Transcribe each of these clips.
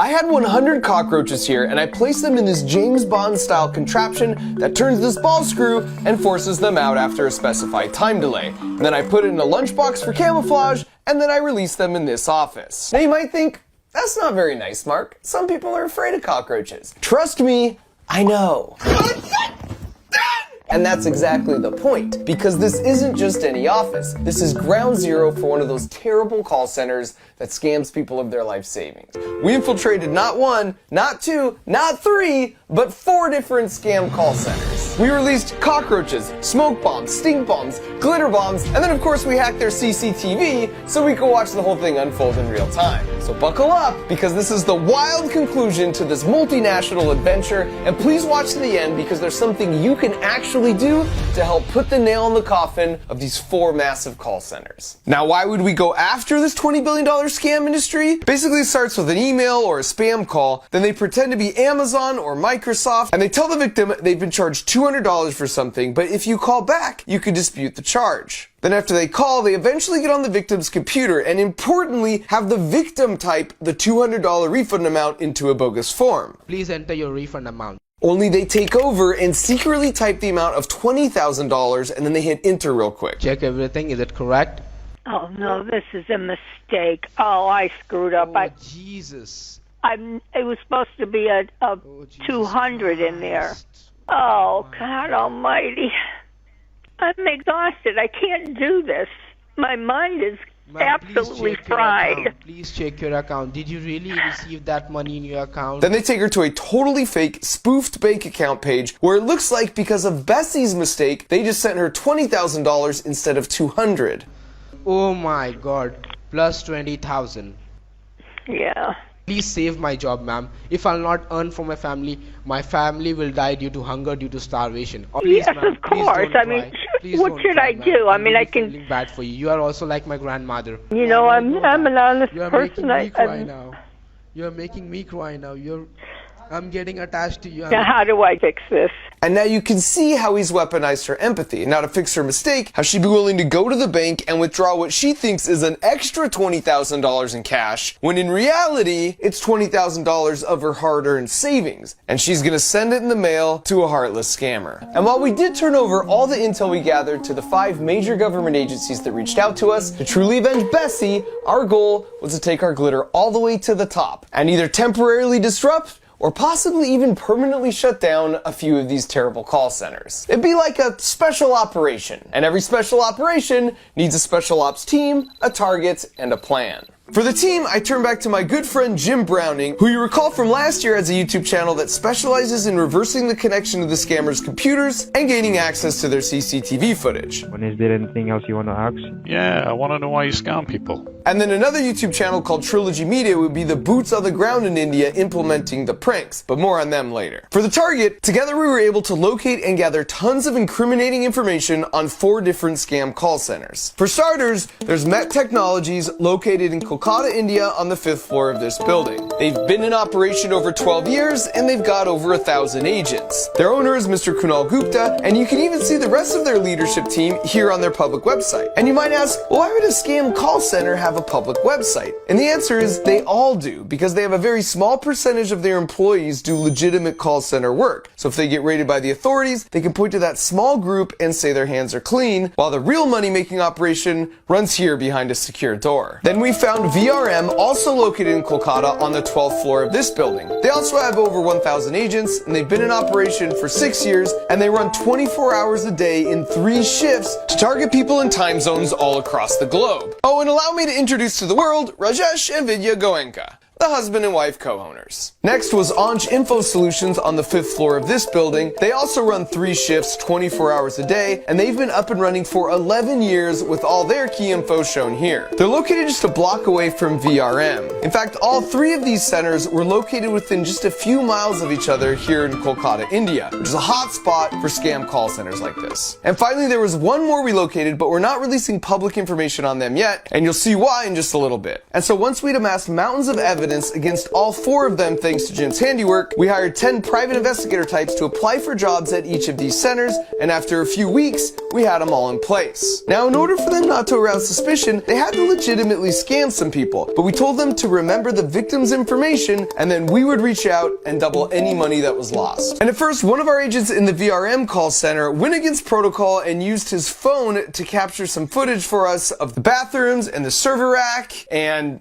I had 100 cockroaches here, and I placed them in this James Bond-style contraption that turns this ball screw and forces them out after a specified time delay. And then I put it in a lunchbox for camouflage, and then I released them in this office. Now you might think, that's not very nice, Mark. Some people are afraid of cockroaches. Trust me, I know. And that's exactly the point, because this isn't just any office. This is ground zero for one of those terrible call centers that scams people of their life savings. We infiltrated not one, not two, not three, but 4 different scam call centers. We released cockroaches, smoke bombs, stink bombs, glitter bombs, and then of course we hacked their CCTV so we could watch the whole thing unfold in real time. So buckle up, because this is the wild conclusion to this multinational adventure, and please watch to the end because there's something you can actually do to help put the nail in the coffin of these 4 massive call centers. Now, why would we go after this $20 billion scam industry? Basically, it starts with an email or a spam call, then they pretend to be Amazon or Microsoft, and they tell the victim they've been charged $200 for something, but if you call back, you could dispute the charge. Then after they call, they eventually get on the victim's computer and importantly have the victim type the $200 refund amount into a bogus form. Please enter your refund amount. Only they take over and secretly type the amount of $20,000 and then they hit enter real quick. Check everything, is it correct? Oh no, this is a mistake. Oh, I screwed up. Oh, Jesus. It was supposed to be a Jesus 200 in there. Christ. Oh, God almighty. I'm exhausted. I can't do this. My mind is Ma'am, absolutely please check your fried. account. Please check your account. Did you really receive that money in your account? Then they take her to a totally fake, spoofed bank account page where it looks like because of Bessie's mistake, they just sent her $20,000 instead of $200. Oh my God. Plus 20,000. Yeah. Please save my job, ma'am. If I'll not earn for my family will die due to hunger, due to starvation. Oh, please, Yes, ma'am, of please course. don't I mean, cry. Please what don't should cry, I ma'am. do? I I'm mean, really I can. feeling bad for you. You are also like my grandmother. You know, I I'm know an that. honest You are person. making me cry now. You are making me cry now. I'm getting attached to you. Now, how do I fix this? And now you can see how he's weaponized her empathy. Now to fix her mistake, how she'd be willing to go to the bank and withdraw what she thinks is an extra $20,000 in cash, when in reality, it's $20,000 of her hard-earned savings. And she's gonna send it in the mail to a heartless scammer. And while we did turn over all the intel we gathered to the 5 major government agencies that reached out to us to truly avenge Bessie, our goal was to take our glitter all the way to the top and either temporarily disrupt or possibly even permanently shut down a few of these terrible call centers. It'd be like a special operation, and every special operation needs a special ops team, a target, and a plan. For the team, I turn back to my good friend Jim Browning, who you recall from last year has a YouTube channel that specializes in reversing the connection to the scammers' computers and gaining access to their CCTV footage. And is there anything else you want to ask? Yeah, I want to know why you scam people. And then another YouTube channel called Trilogy Media would be the boots on the ground in India implementing the pranks, but more on them later. For the target, together we were able to locate and gather tons of incriminating information on 4 different scam call centers. For starters, there's Met Technologies, located in Kolkata, India, on the 5th floor of this building. They've been in operation over 12 years, and they've got over 1,000 agents. Their owner is Mr. Kunal Gupta, and you can even see the rest of their leadership team here on their public website. And you might ask, well, why would a scam call center have a public website? And the answer is they all do, because they have a very small percentage of their employees do legitimate call center work. So if they get raided by the authorities, they can point to that small group and say their hands are clean, while the real money-making operation runs here behind a secure door. Then we found VRM, also located in Kolkata, on the 12th floor of this building. They also have over 1,000 agents, and they've been in operation for 6 years, and they run 24 hours a day in 3 shifts to target people in time zones all across the globe. Oh, and allow me to introduce to the world Rajesh and Vidya Goenka, the husband and wife co-owners. Next was Anj Info Solutions on the 5th floor of this building. They also run 3 shifts, 24 hours a day, and they've been up and running for 11 years with all their key info shown here. They're located just a block away from VRM. In fact, all 3 of these centers were located within just a few miles of each other here in Kolkata, India, which is a hot spot for scam call centers like this. And finally, there was one more we located, but we're not releasing public information on them yet, and you'll see why in just a little bit. And so once we'd amassed mountains of evidence evidence against all 4 of them thanks to Jim's handiwork, we hired 10 private investigator types to apply for jobs at each of these centers, and after a few weeks, we had them all in place. Now, in order for them not to arouse suspicion, they had to legitimately scan some people, but we told them to remember the victim's information, and then we would reach out and double any money that was lost. And at first, one of our agents in the VRM call center went against protocol and used his phone to capture some footage for us of the bathrooms and the server rack and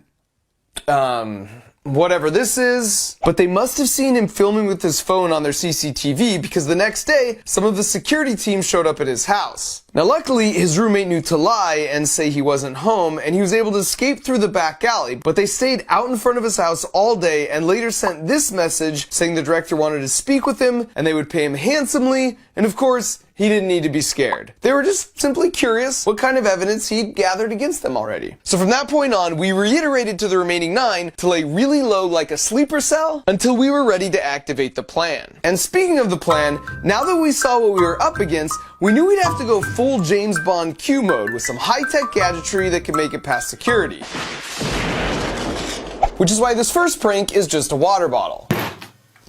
whatever this is. But they must have seen him filming with his phone on their CCTV, because the next day, some of the security team showed up at his house. Now luckily, his roommate knew to lie and say he wasn't home, and he was able to escape through the back alley, but they stayed out in front of his house all day and later sent this message saying the director wanted to speak with him and they would pay him handsomely, and of course, he didn't need to be scared. They were just simply curious what kind of evidence he'd gathered against them already. So from that point on, we reiterated to the remaining 9 to lay really low like a sleeper cell until we were ready to activate the plan. And speaking of the plan, now that we saw what we were up against, we knew we'd have to go full James Bond Q mode with some high-tech gadgetry that could make it past security. Which is why this first prank is just a water bottle.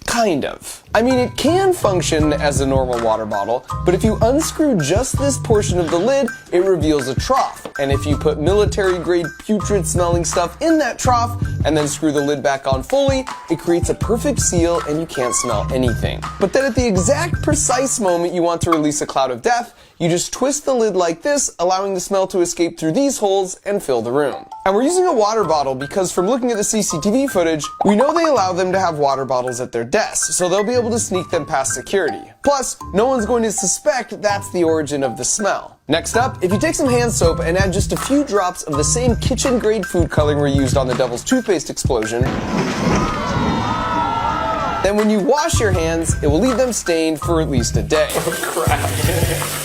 Kind of. I mean, it can function as a normal water bottle, but if you unscrew just this portion of the lid, it reveals a trough. And if you put military-grade putrid smelling stuff in that trough and then screw the lid back on fully, it creates a perfect seal and you can't smell anything. But then at the exact precise moment you want to release a cloud of death, you just twist the lid like this, allowing the smell to escape through these holes and fill the room. And we're using a water bottle because from looking at the CCTV footage, we know they allow them to have water bottles at their desks, so they'll be able to sneak them past security. Plus, no one's going to suspect that's the origin of the smell. Next up, if you take some hand soap and add just a few drops of the same kitchen-grade food coloring we used on the Devil's Toothpaste explosion, then when you wash your hands, it will leave them stained for at least a day. Oh crap.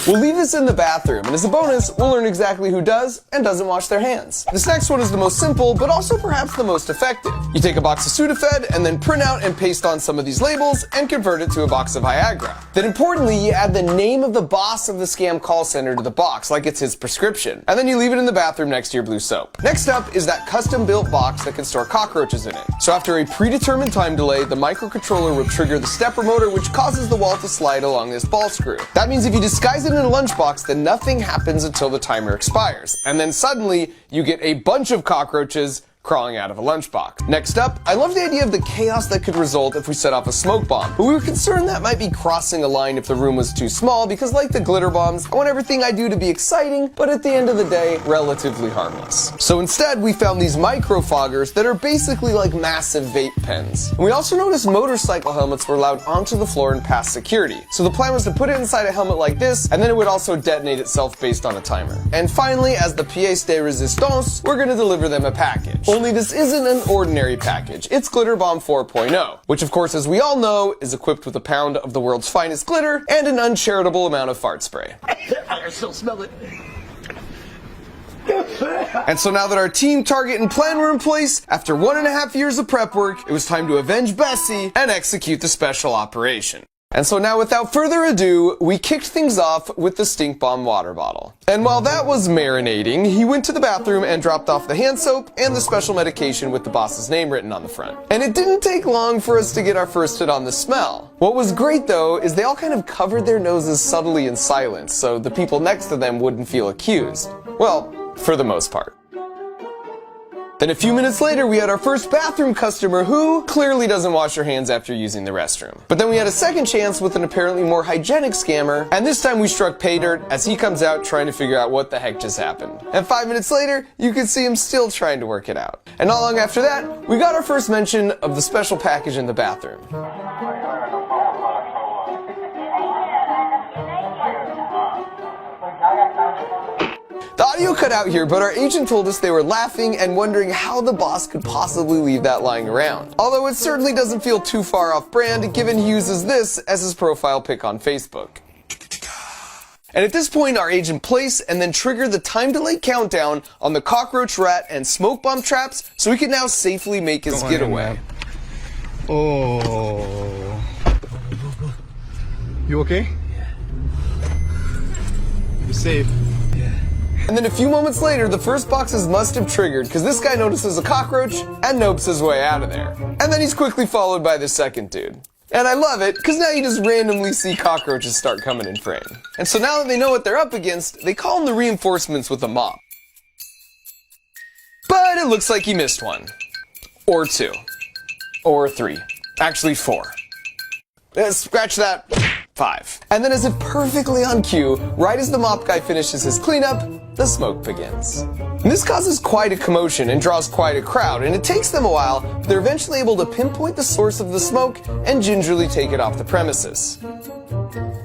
We'll leave this in the bathroom, and as a bonus, we'll learn exactly who does and doesn't wash their hands. This next one is the most simple, but also perhaps the most effective. You take a box of Sudafed and then print out and paste on some of these labels and convert it to a box of Viagra. Then importantly, you add the name of the boss of the scam call center to the box, like it's his prescription, and then you leave it in the bathroom next to your blue soap. Next up is that custom-built box that can store cockroaches in it. So after a predetermined time delay, the microcontroller will trigger the stepper motor, which causes the wall to slide along this ball screw. That means if you disguise it in a lunchbox, then nothing happens until the timer expires. And then suddenly, you get a bunch of cockroaches crawling out of a lunchbox. Next up, I love the idea of the chaos that could result if we set off a smoke bomb, but we were concerned that might be crossing a line if the room was too small, because like the glitter bombs, I want everything I do to be exciting, but at the end of the day, relatively harmless. So instead, we found these micro foggers that are basically like massive vape pens. And we also noticed motorcycle helmets were allowed onto the floor and past security. So the plan was to put it inside a helmet like this, and then it would also detonate itself based on a timer. And finally, as the pièce de résistance, we're gonna deliver them a package. Only this isn't an ordinary package. It's Glitter Bomb 4.0, which of course, as we all know, is equipped with a pound of the world's finest glitter and an uncharitable amount of fart spray. I still smell it. And so now that our team, target, and plan were in place, after 1.5 years of prep work, it was time to avenge Bessie and execute the special operation. And so now, without further ado, we kicked things off with the stink bomb water bottle. And while that was marinating, he went to the bathroom and dropped off the hand soap and the special medication with the boss's name written on the front. And it didn't take long for us to get our first hit on the smell. What was great though, is they all kind of covered their noses subtly in silence, so the people next to them wouldn't feel accused. Well, for the most part. Then a few minutes later, we had our first bathroom customer who clearly doesn't wash her hands after using the restroom. But then we had a second chance with an apparently more hygienic scammer, and this time we struck pay dirt as he comes out trying to figure out what the heck just happened. And 5 minutes later, you can see him still trying to work it out. And not long after that, we got our first mention of the special package in the bathroom. The audio cut out here, but our agent told us they were laughing and wondering how the boss could possibly leave that lying around. Although it certainly doesn't feel too far off brand, given he uses this as his profile pic on Facebook. And at this point, our agent placed and then triggered the time delay countdown on the cockroach, rat, and smoke bomb traps, so he could now safely make his getaway. Oh. You okay? Yeah. You safe? Yeah. And then a few moments later, the first boxes must have triggered because this guy notices a cockroach and nopes his way out of there. And then he's quickly followed by the second dude. And I love it, because now you just randomly see cockroaches start coming in frame. And so now that they know what they're up against, they call in the reinforcements with a mop. But it looks like he missed one. Or two. Or three. Actually 4. Scratch that. 5. And then as if perfectly on cue, right as the mop guy finishes his cleanup, the smoke begins. And this causes quite a commotion and draws quite a crowd, and it takes them a while, but they're eventually able to pinpoint the source of the smoke and gingerly take it off the premises.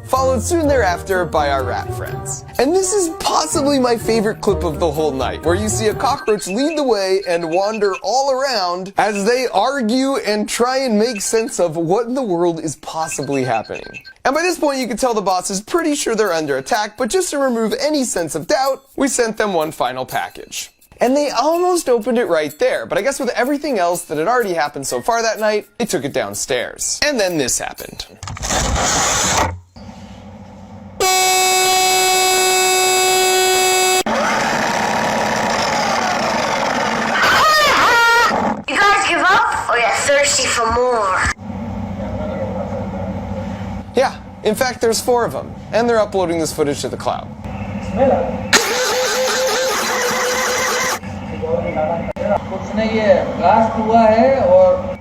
Followed soon thereafter by our rat friends. And this is possibly my favorite clip of the whole night, where you see a cockroach lead the way and wander all around as they argue and try and make sense of what in the world is possibly happening. And by this point you can tell the boss is pretty sure they're under attack, but just to remove any sense of doubt, we sent them one final package. And they almost opened it right there, but I guess with everything else that had already happened so far that night, they took it downstairs. And then this happened. You guys give up, or you're thirsty for more? Yeah, in fact there's 4 of them, and they're uploading this footage to the cloud. कुछ नहीं है blast हुआ है और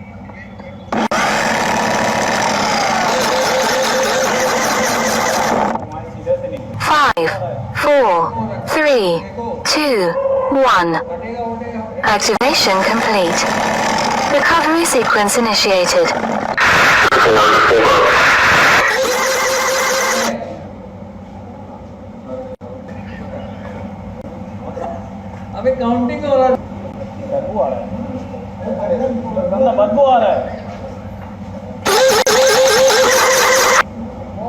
5, 4, 3, 2, 1. Activation complete. Recovery sequence initiated. अभी counting हो रहा है बदबू आ रहा है बदबू आ रहा है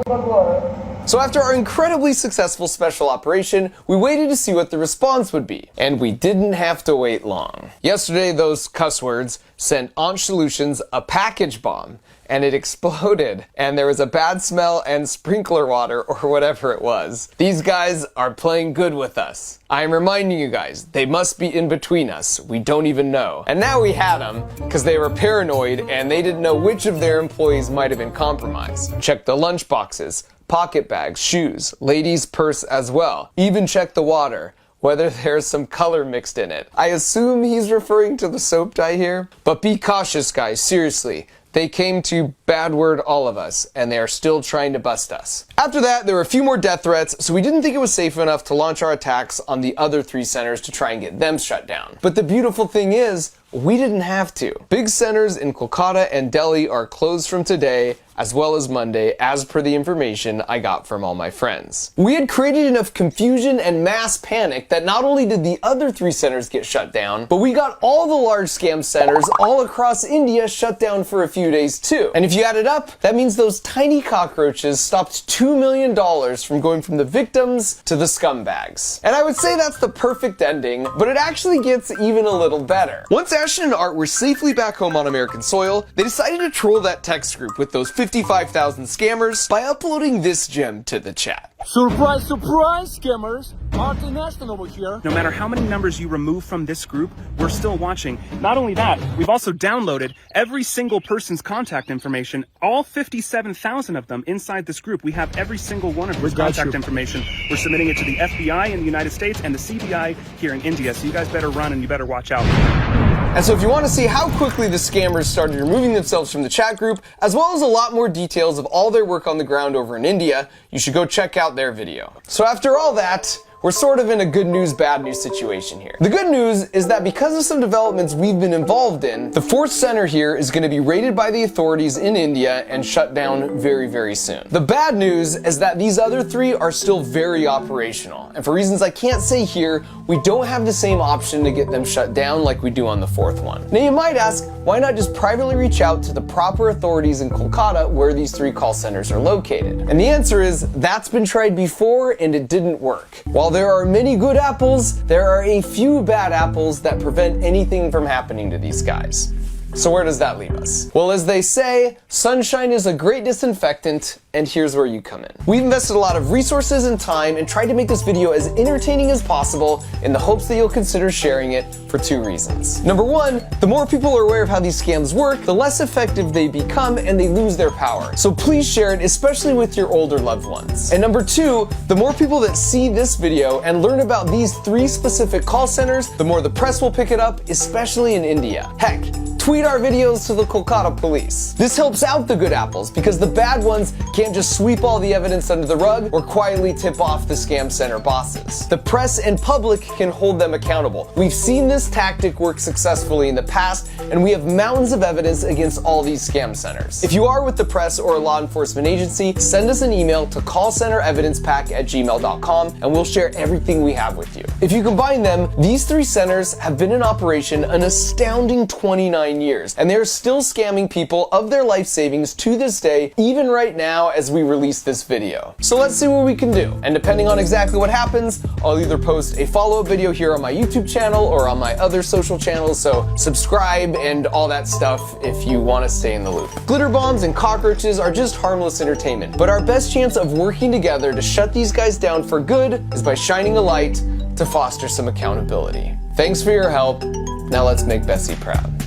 बदबू आ रहा है. So after our incredibly successful special operation, we waited to see what the response would be. And we didn't have to wait long. Yesterday, those cuss words sent Ansh Solutions a package bomb, and it exploded, and there was a bad smell and sprinkler water, or whatever it was. These guys are playing good with us. I'm reminding you guys, they must be in between us. We don't even know. And now we had them, because they were paranoid, and they didn't know which of their employees might have been compromised. Check the lunch boxes, pocket bags, shoes, ladies' purse as well. Even check the water, whether there's some color mixed in it. I assume he's referring to the soap dye here. But be cautious, guys, seriously. They came to bad word all of us, and they are still trying to bust us. After that, there were a few more death threats, so we didn't think it was safe enough to launch our attacks on the other 3 centers to try and get them shut down. But the beautiful thing is, we didn't have to. Big centers in Kolkata and Delhi are closed from today, as well as Monday, as per the information I got from all my friends. We had created enough confusion and mass panic that not only did the other 3 centers get shut down, but we got all the large scam centers all across India shut down for a few days too. And if you add it up, that means those tiny cockroaches stopped $2 million from going from the victims to the scumbags. And I would say that's the perfect ending, but it actually gets even a little better. Once Ashton and Art were safely back home on American soil, they decided to troll that text group with those 55,000 scammers by uploading this gem to the chat. Surprise, surprise, scammers! Martin Ashton over here. No matter how many numbers you remove from this group, we're still watching. Not only that, we've also downloaded every single person's contact information, all 57,000 of them inside this group. We have every single one of their contact information. We're submitting it to the FBI in the United States and the CBI here in India, so you guys better run and you better watch out. And so if you want to see how quickly the scammers started removing themselves from the chat group, as well as a lot more details of all their work on the ground over in India, you should go check out their video. So after all that, we're sort of in a good news, bad news situation here. The good news is that because of some developments we've been involved in, the 4th center here is going to be raided by the authorities in India and shut down very, very soon. The bad news is that these other 3 are still very operational, and for reasons I can't say here, we don't have the same option to get them shut down like we do on the 4th one. Now you might ask, why not just privately reach out to the proper authorities in Kolkata where these 3 call centers are located? And the answer is, that's been tried before and it didn't work. While there are many good apples, there are a few bad apples that prevent anything from happening to these guys. So where does that leave us? Well, as they say, sunshine is a great disinfectant, and here's where you come in. We've invested a lot of resources and time and tried to make this video as entertaining as possible in the hopes that you'll consider sharing it for 2 reasons. Number 1, the more people are aware of how these scams work, the less effective they become and they lose their power. So please share it, especially with your older loved ones. And number 2, the more people that see this video and learn about these 3 specific call centers, the more the press will pick it up, especially in India. Heck, tweet our videos to the Kolkata police. This helps out the good apples because the bad ones can't just sweep all the evidence under the rug or quietly tip off the scam center bosses. The press and public can hold them accountable. We've seen this tactic work successfully in the past, and we have mountains of evidence against all these scam centers. If you are with the press or a law enforcement agency, send us an email to callcenterevidencepack@gmail.com and we'll share everything we have with you. If you combine them, these 3 centers have been in operation an astounding 29 years, and they're still scamming people of their life savings to this day, even right now as we release this video. So let's see what we can do. And depending on exactly what happens, I'll either post a follow-up video here on my YouTube channel or on my other social channels, so subscribe and all that stuff if you want to stay in the loop. Glitter bombs and cockroaches are just harmless entertainment, but our best chance of working together to shut these guys down for good is by shining a light to foster some accountability. Thanks for your help. Now let's make Bessie proud.